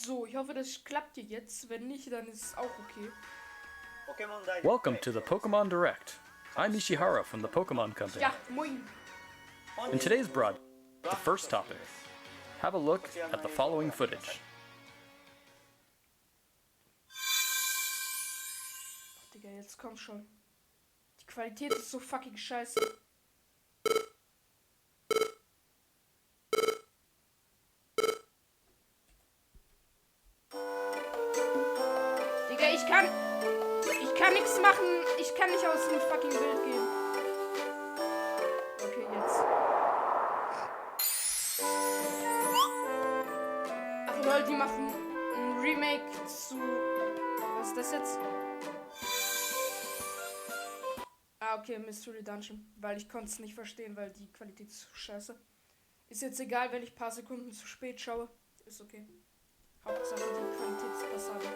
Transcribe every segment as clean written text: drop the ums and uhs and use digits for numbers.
so. Ich hoffe, das klappt hier jetzt. Wenn nicht, dann ist es auch okay. Welcome to the Pokémon Direct. I'm Ishihara from the Pokémon Company. Ja, moin. In today's broadcast, the first topic. Have a look at the following footage. Ach, Digga, jetzt komm schon. Die Qualität ist so fucking scheiße. Digga, ich kann nichts machen. Ich kann nicht aus dem fucking Bild gehen. Okay, jetzt. Ach lol, die machen ein Remake zu... Was ist das jetzt? Ah, okay, Mystery Dungeon. Weil ich konnte es nicht verstehen, weil die Qualität ist so scheiße. Ist jetzt egal, wenn ich ein paar Sekunden zu spät schaue. Ist okay. Hauptsache die Qualität ist passabel.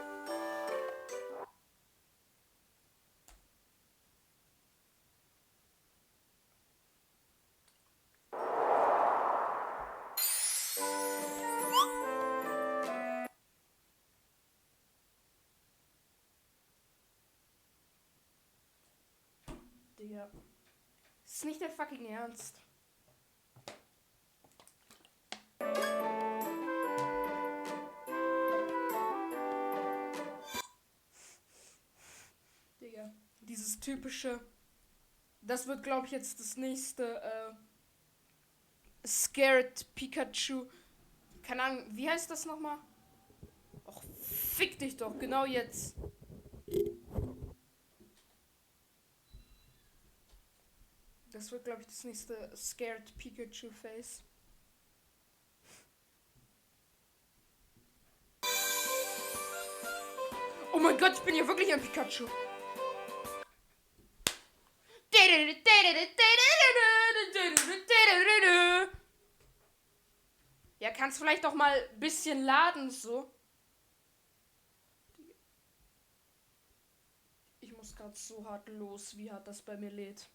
Digga. Das ist nicht der fucking Ernst. Digga. Dieses typische. Das wird, glaube ich, jetzt das nächste Scared Pikachu. Keine Ahnung, wie heißt das nochmal? Och, fick dich doch, genau jetzt. Das wird, glaube ich, das nächste Scared Pikachu Face. Oh mein Gott, ich bin ja wirklich ein Pikachu. Ja, kannst vielleicht auch mal ein bisschen laden, so. Ich muss gerade so hart los, wie hart das bei mir lädt.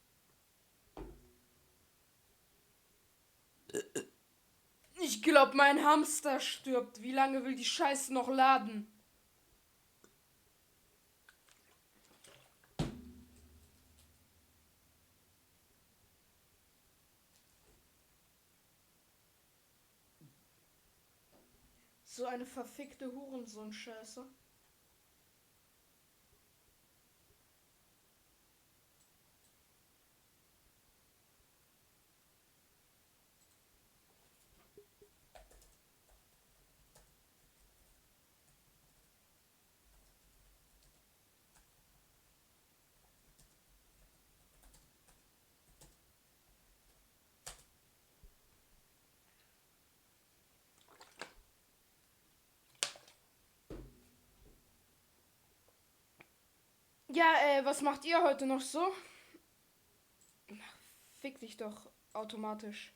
Ich glaube, mein Hamster stirbt. Wie lange will die Scheiße noch laden? So eine verfickte Hurensohn-Scheiße. Ja, was macht ihr heute noch so? Fick dich doch automatisch.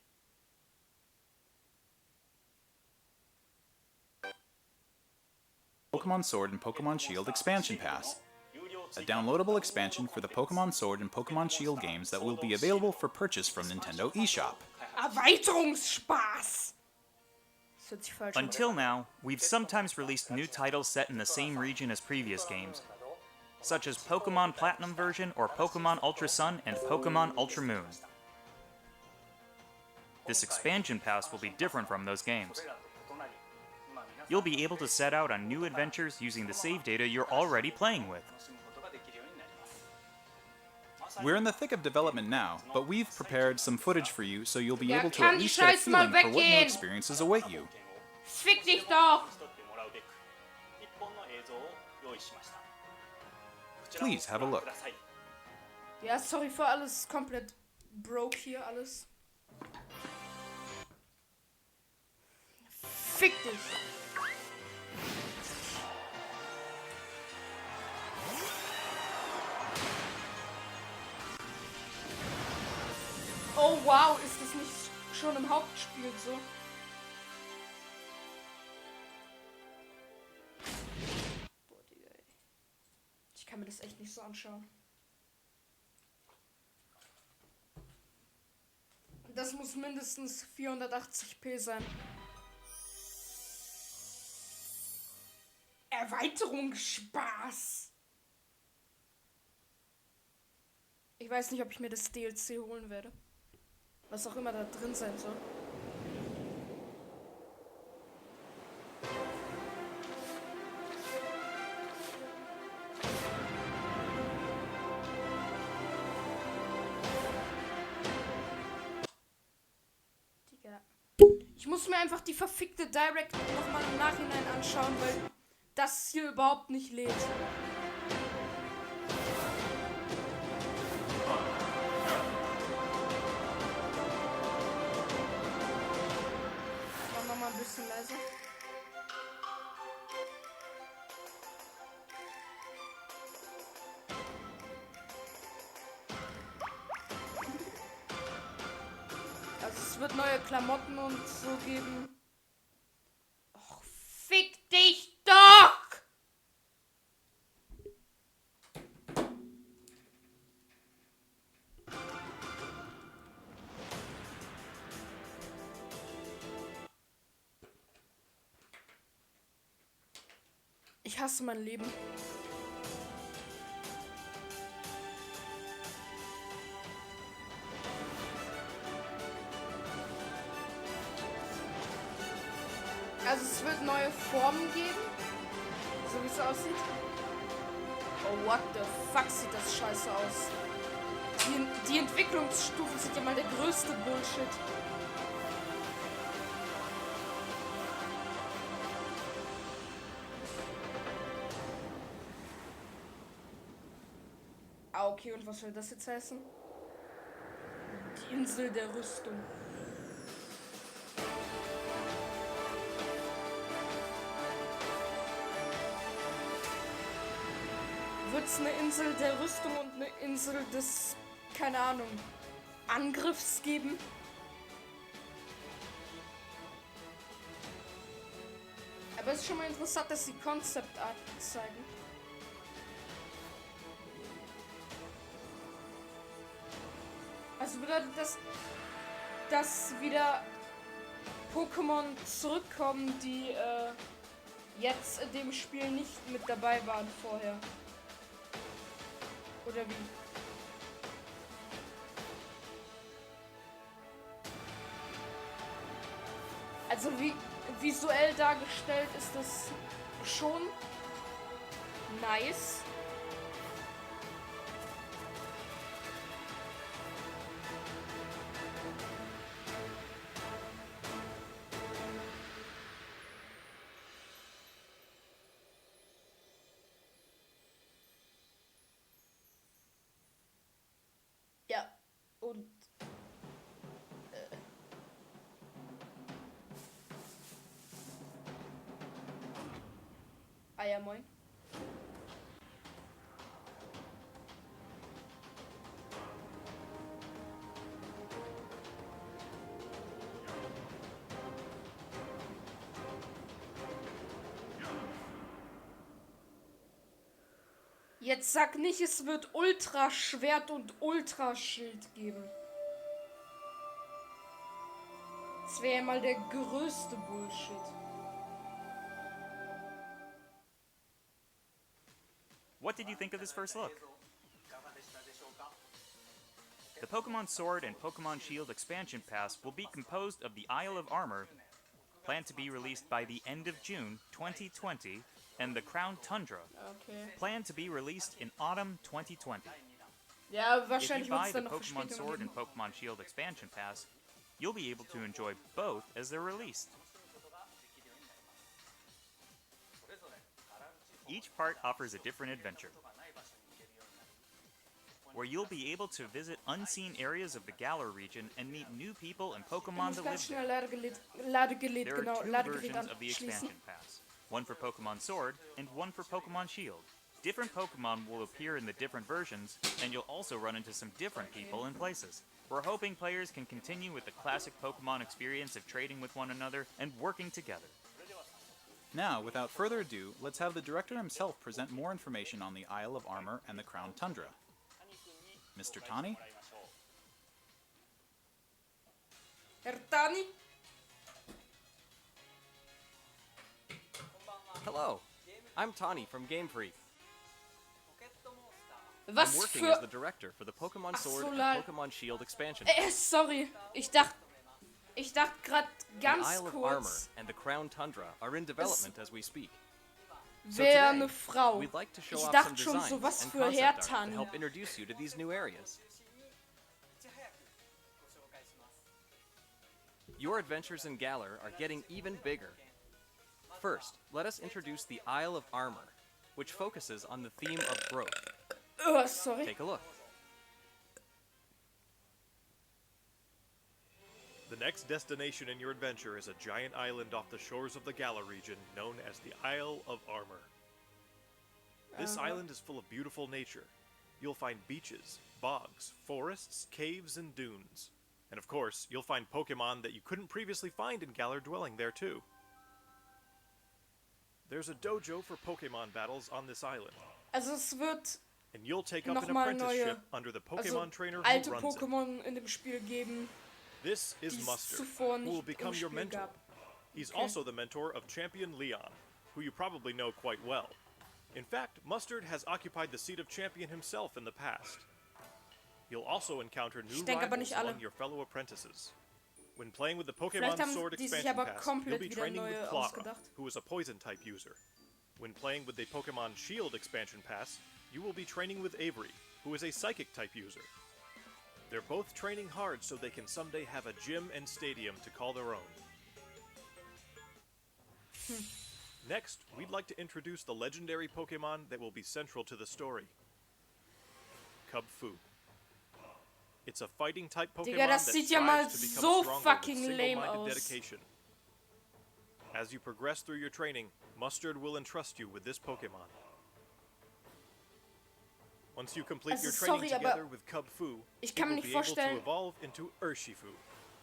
Pokémon Sword and Pokémon Shield Expansion Pass, a downloadable expansion for the Pokémon Sword and Pokémon Shield games that will be available for purchase from Nintendo eShop. Erweiterungsspaß! Das hört sich falsch an. Until now, we've sometimes released new titles set in the same region as previous games, such as Pokémon Platinum version or Pokémon Ultra Sun and Pokémon Ultra Moon. This expansion pass will be different from those games. You'll be able to set out on new adventures using the save data you're already playing with. We're in the thick of development now, but we've prepared some footage for you so you'll be Ja, able to kann at die least get a Scheiße mal feeling for what new weggehen? experiences await you. Fick dich doch! Please have a look. Ja, sorry für alles, komplett broke hier alles. Fick dich! Oh wow, ist das nicht schon im Hauptspiel so? Boah, Digga, ey. Ich kann mir das echt nicht so anschauen. Das muss mindestens 480p sein. Erweiterungsspaß. Ich weiß nicht, ob ich mir das DLC holen werde. Was auch immer da drin sein soll. Digga. Ich muss mir einfach die verfickte Direct nochmal im Nachhinein anschauen, weil das hier überhaupt nicht lädt. Machen wir mal ein bisschen leiser. Also es wird neue Klamotten und so geben. Och, fick dich doch! Ich hasse mein Leben. Also es wird neue Formen geben, so wie es aussieht. Oh, what the fuck, sieht das scheiße aus. Die Entwicklungsstufen sind ja mal der größte Bullshit. Ah, okay, und was soll das jetzt heißen? Die Insel der Rüstung. Wird es eine Insel der Rüstung und eine Insel des, keine Ahnung, Angriffs geben? Aber es ist schon mal interessant, dass sie Concept Art zeigen. Also bedeutet das, dass wieder Pokémon zurückkommen, die jetzt in dem Spiel nicht mit dabei waren vorher. Oder wie? Also wie visuell dargestellt ist das schon nice. Ja, und ja, moin. Jetzt sag nicht, es wird Ultra Schwert und Ultra Schild geben. Das wäre ja mal der größte Bullshit. What did you think of this first look? The Pokémon Sword and Pokémon Shield expansion pass will be composed of the Isle of Armor, planned to be released by the end of June 2020, and the Crown Tundra, Okay. planned to be released in autumn 2020. Ja, If you wahrscheinlich wird buy es the dann noch Pokémon Verspätungen Sword geben. and Pokémon Shield expansion pass, you'll be able to enjoy both as they're released. Each part offers a different adventure, where you'll be able to visit unseen areas of the Galar region and meet new people and Ich Pokémon muss that ganz live schnell there. Ladegerät, There are genau, two Ladegerät versions of the anschließen. expansion pass, one for Pokemon Sword and one for Pokemon Shield. Different Pokemon will appear in the different versions, and you'll also run into some different people and places. We're hoping players can continue with the classic Pokemon experience of trading with one another and working together. Now, without further ado, let's have the director himself present more information on the Isle of Armor and the Crown Tundra. Mr. Tani? Herr Tani? Hello. I'm Tani from Game Freak. I'm Was working as für... the director for the Pokemon Ach Sword so, and lol. Pokemon Shield expansion. Sorry. Ich dachte gerade The ganz Isle of Armor kurz, and the Crown Tundra are in development as we speak. So wäre today, eine Frau. we'd like to show Ich off some dachte schon, designs so was and für concept Herr art to Tani. help introduce you to these new areas. Your adventures in Galar are getting even bigger. First, let us introduce the Isle of Armor, which focuses on the theme of growth. Oh, sorry. Take a look. The next destination in your adventure is a giant island off the shores of the Galar region known as the Isle of Armor. This island is full of beautiful nature. You'll find beaches, bogs, forests, caves, and dunes. And of course, you'll find Pokémon that you couldn't previously find in Galar dwelling there too. There's a dojo for Pokémon battles on this island, Also es wird and you'll take up an nochmal apprenticeship neue, under the also Pokémon trainer who alte runs it. Pokémon in dem Spiel geben, This is die es Mustard, zuvor who will nicht become im your Spiel mentor. gab. He's Okay. also the mentor of Champion Leon, who you probably know quite well. In fact, Mustard has occupied the seat of champion himself in the past. You'll also encounter new Ich denke aber rivals nicht alle. among your fellow apprentices. When playing with the Vielleicht Pokemon haben Sword die sich expansion aber pass, you'll komplett be wieder training with neue Clara, ausgedacht. who is a Poison-type user. When playing with the Pokemon Shield expansion pass, you will be training with Avery, who is a Psychic-type user. They're both training hard so they can someday have a gym and stadium to call their own. Next, we'd like to introduce the legendary Pokemon that will be central to the story. Kubfu. It's a fighting type Pokemon Digga, das that sieht ja mal strives to become so stronger with fucking lame single-minded aus. dedication. As you progress through your training, Mustard will entrust you with this Pokemon. Once you complete Also your training sorry, together aber with Kubfu, ich it kann mir will nicht be able to vorstellen- evolve into Urshifu.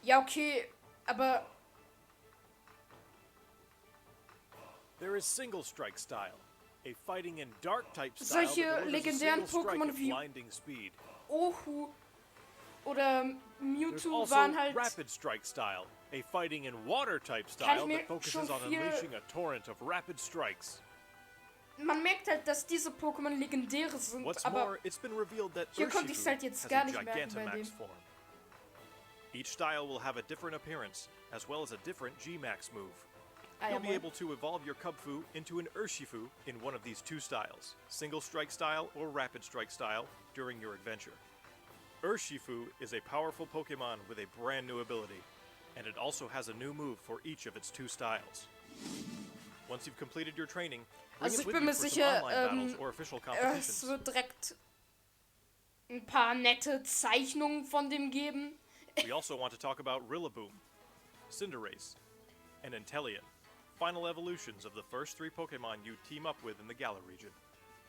Ja, okay, aber There is Single Strike style, a fighting and dark type style Solche that delivers a legendären single strike Pokémon at wie- blinding speed. Ohu oder There's Mewtwo also waren halt... Rapid Strike style, a fighting and water type style mir that focuses schon on viel- unleashing a torrent of rapid strikes. Man merkt halt, dass diese Pokémon legendäre sind, What's aber more, it's been revealed that hier konnte ich's Urshifu halt jetzt has gar a nicht merken bei dem. Gigantamax form. Each style will have a different appearance, as well as a different G-Max move. Ah, You'll be jawohl. able to evolve your Kubfu into an Urshifu in one of these two styles, Single Strike style or Rapid Strike style, during your adventure. Urshifu is a powerful Pokemon with a brand new ability, and it also has a new move for each of its two styles. Once you've completed your training, bring Also it ich with bin you mir for some sicher, online battles or official es competitions. wird direkt ein paar nette Zeichnungen von dem geben. We also want to talk about Rillaboom, Cinderace, and Inteleon, final evolutions of the first three Pokemon you team up with in the Galar region.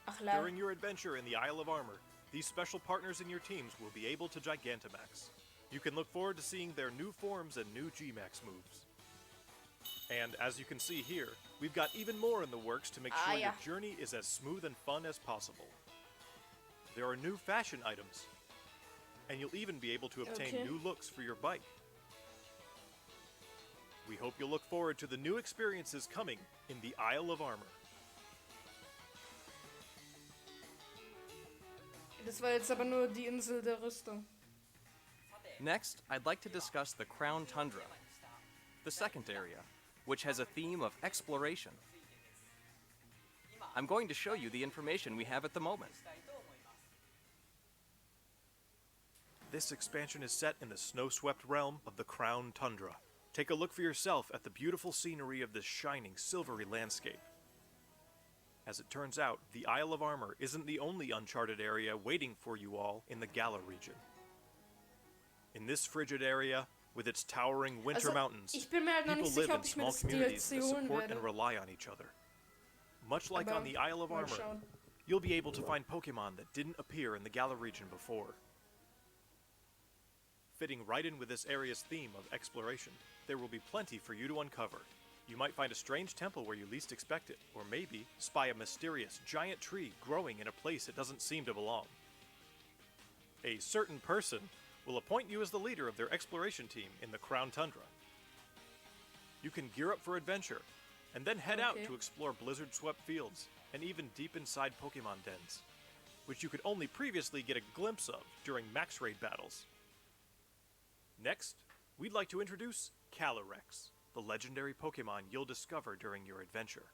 Ach la. During your adventure in the Isle of Armor, these special partners in your teams will be able to Gigantamax. You can look forward to seeing their new forms and new G-Max moves. And as you can see here, we've got even more in the works to make sure ja. your journey is as smooth and fun as possible. There are new fashion items, and you'll even be able to obtain Okay. new looks for your bike. We hope you'll look forward to the new experiences coming in the Isle of Armor. Das war jetzt aber nur die Insel der Rüstung. Next, I'd like to discuss the Crown Tundra, the second area, which has a theme of exploration. I'm going to show you the information we have at the moment. This expansion is set in the snow-swept realm of the Crown Tundra. Take a look for yourself at the beautiful scenery of this shining, silvery landscape. As it turns out, the Isle of Armor isn't the only uncharted area waiting for you all in the Galar region. In this frigid area, with its towering winter Also, mountains, ich bin mir halt noch people nicht live sicher, in ob ich mir small das communities DLC that holen support werde. and rely on each other. Much like Aber on the Isle of mal Armor, schauen. you'll be able to find Pokemon that didn't appear in the Galar region before. Fitting right in with this area's theme of exploration, there will be plenty for you to uncover. You might find a strange temple where you least expect it, or maybe spy a mysterious giant tree growing in a place it doesn't seem to belong. A certain person will appoint you as the leader of their exploration team in the Crown Tundra. You can gear up for adventure, and then head out Okay. to explore blizzard-swept fields and even deep inside Pokémon dens, which you could only previously get a glimpse of during max raid battles. Next, we'd like to introduce Calyrex, the legendary Pokémon you'll discover during your adventure.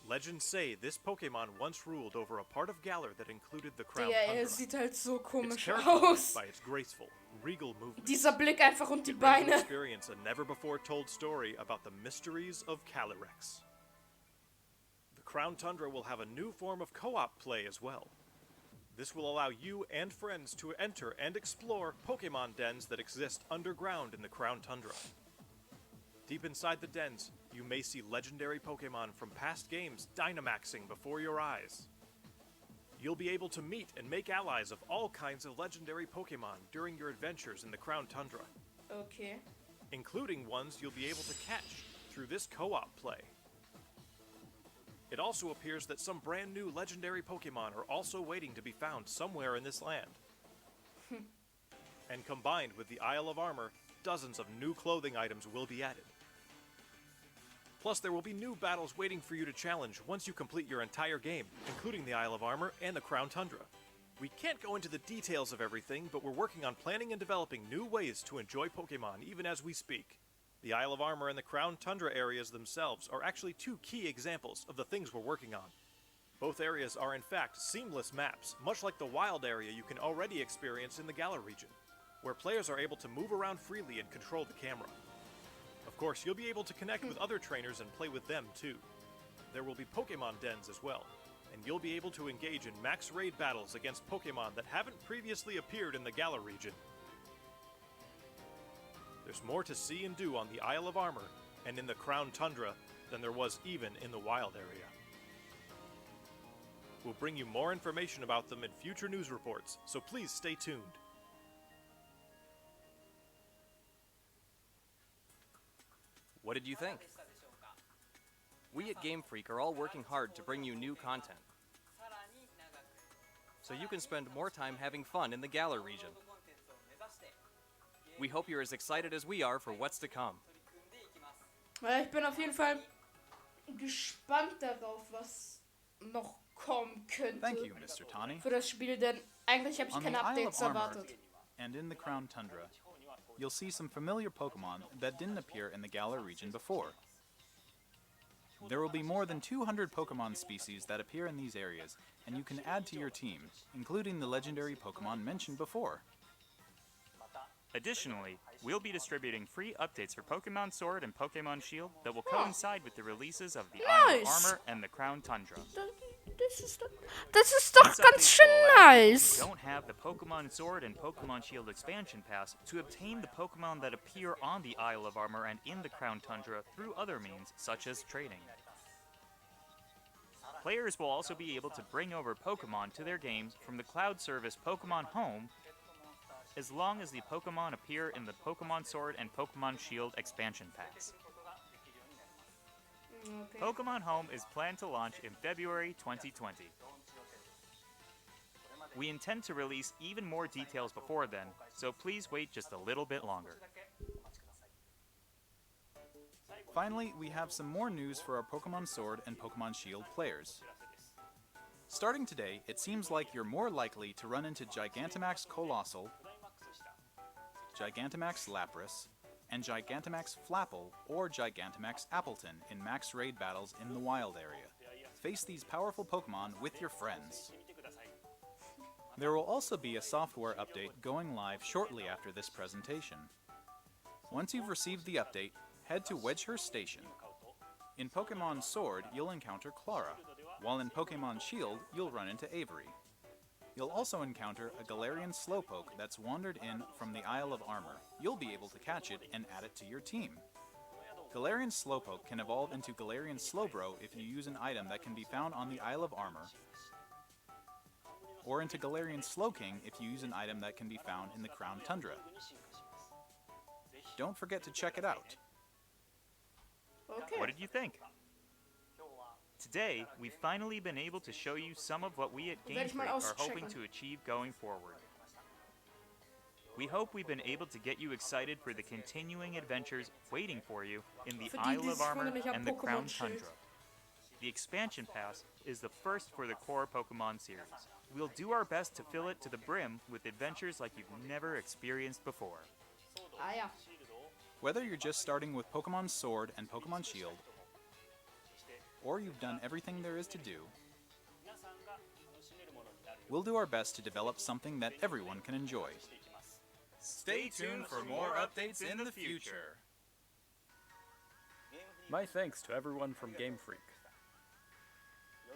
Legends say this Pokémon once ruled over a part of Galar that included the Crown Digga, Tundra. sieht halt so It's komisch characterized aus. by its graceful, regal movements. Dieser Blick einfach und die Get ready to Beine. experience a never-before-told story about the mysteries of Calyrex. The Crown Tundra will have a new form of co-op play as well. This will allow you and friends to enter and explore Pokémon dens that exist underground in the Crown Tundra. Deep inside the dens, you may see legendary Pokémon from past games Dynamaxing before your eyes. You'll be able to meet and make allies of all kinds of legendary Pokémon during your adventures in the Crown Tundra, Okay. including ones you'll be able to catch through this co-op play. It also appears that some brand new legendary Pokémon are also waiting to be found somewhere in this land. And combined with the Isle of Armor, dozens of new clothing items will be added. Plus, there will be new battles waiting for you to challenge once you complete your entire game, including the Isle of Armor and the Crown Tundra. We can't go into the details of everything, but we're working on planning and developing new ways to enjoy Pokémon even as we speak. The Isle of Armor and the Crown Tundra areas themselves are actually two key examples of the things we're working on. Both areas are in fact seamless maps, much like the wild area you can already experience in the Galar region, where players are able to move around freely and control the camera. Of course, you'll be able to connect with other trainers and play with them too. There will be Pokémon dens as well, and you'll be able to engage in max raid battles against Pokémon that haven't previously appeared in the Galar region. There's more to see and do on the Isle of Armor and in the Crown Tundra than there was even in the wild area. We'll bring you more information about them in future news reports, so please stay tuned. What did you think? We at Game Freak are all working hard to bring you new content, so you can spend more time having fun in the Galar region. We hope you're as excited as we are for what's to come. Ja, ich bin auf jeden Fall gespannt darauf, was noch kommen könnte Thank you, Mr. Tani. für das Spiel, denn eigentlich habe ich On the keine Isle of Updates Armor erwartet. and in the Crown Tundra, you'll see some familiar Pokemon that didn't appear in the Galar region before. There will be more than 200 Pokemon species that appear in these areas, and you can add to your team, including the legendary Pokemon mentioned before. Additionally, we'll be distributing free updates for Pokemon Sword and Pokemon Shield that will coincide with the releases of the Isle of Nice. Armor and the Crown Tundra. Das ist doch These ganz updates schön will allow people nice. who don't have the Pokemon Sword and Pokemon Shield expansion pass to obtain the Pokemon that appear on the Isle of Armor and in the Crown Tundra through other means, such as trading. Players will also be able to bring over Pokemon to their games from the cloud service Pokemon Home, as long as the Pokemon appear in the Pokemon Sword and Pokemon Shield expansion packs. Okay. Pokemon Home is planned to launch in February 2020. We intend to release even more details before then, so please wait just a little bit longer. Finally, we have some more news for our Pokemon Sword and Pokemon Shield players. Starting today, it seems like you're more likely to run into Gigantamax Colossal, Gigantamax Lapras, and Gigantamax Flapple or Gigantamax Appleton in max raid battles in the wild area. Face these powerful Pokemon with your friends. There will also be a software update going live shortly after this presentation. Once you've received the update, head to Wedgehurst Station. In Pokemon Sword, you'll encounter Clara, while in Pokemon Shield, you'll run into Avery. You'll also encounter a Galarian Slowpoke that's wandered in from the Isle of Armor. You'll be able to catch it and add it to your team. Galarian Slowpoke can evolve into Galarian Slowbro if you use an item that can be found on the Isle of Armor, or into Galarian Slowking if you use an item that can be found in the Crown Tundra. Don't forget to check it out. Okay. What did you think? Today, we've finally been able to show you some of what we at Game Werde ich mal Freak are hoping auschecken. to achieve going forward. We hope we've been able to get you excited for the continuing adventures waiting for you in the Für die, Isle die of sich Armor wundern, ich hab and the Pokémon Crown Schild. Tundra. The expansion pass is the first for the core Pokemon series. We'll do our best to fill it to the brim with adventures like you've never experienced before. Ah ja. Whether you're just starting with Pokemon Sword and Pokemon Shield, or you've done everything there is to do, we'll do our best to develop something that everyone can enjoy. Stay tuned for more updates in the future. My thanks to everyone from Game Freak.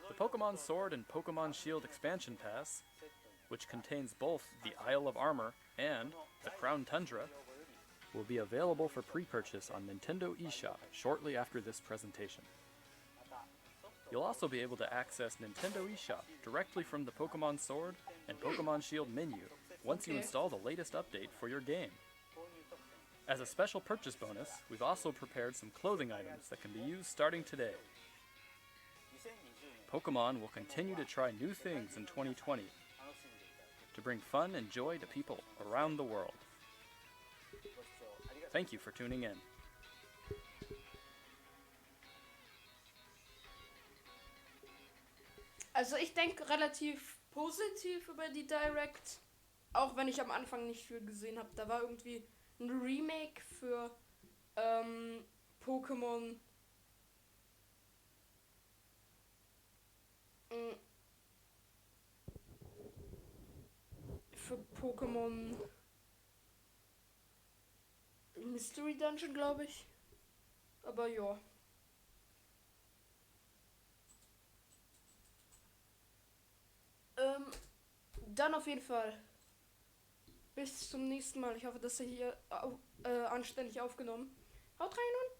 The Pokemon Sword and Pokemon Shield expansion pass, which contains both the Isle of Armor and the Crown Tundra, will be available for pre-purchase on Nintendo eShop shortly after this presentation. You'll also be able to access Nintendo eShop directly from the Pokemon Sword and Pokemon Shield menu once you Okay. install the latest update for your game. As a special purchase bonus, we've also prepared some clothing items that can be used starting today. Pokemon will continue to try new things in 2020 to bring fun and joy to people around the world. Thank you for tuning in. Also ich denke relativ positiv über die Direct. Auch wenn ich am Anfang nicht viel gesehen habe. Da war irgendwie ein Remake für Pokémon. Für Pokémon Mystery Dungeon, glaube ich. Aber ja. Dann auf jeden Fall. Bis zum nächsten Mal. Ich hoffe, dass ihr hier anständig aufgenommen. Haut rein und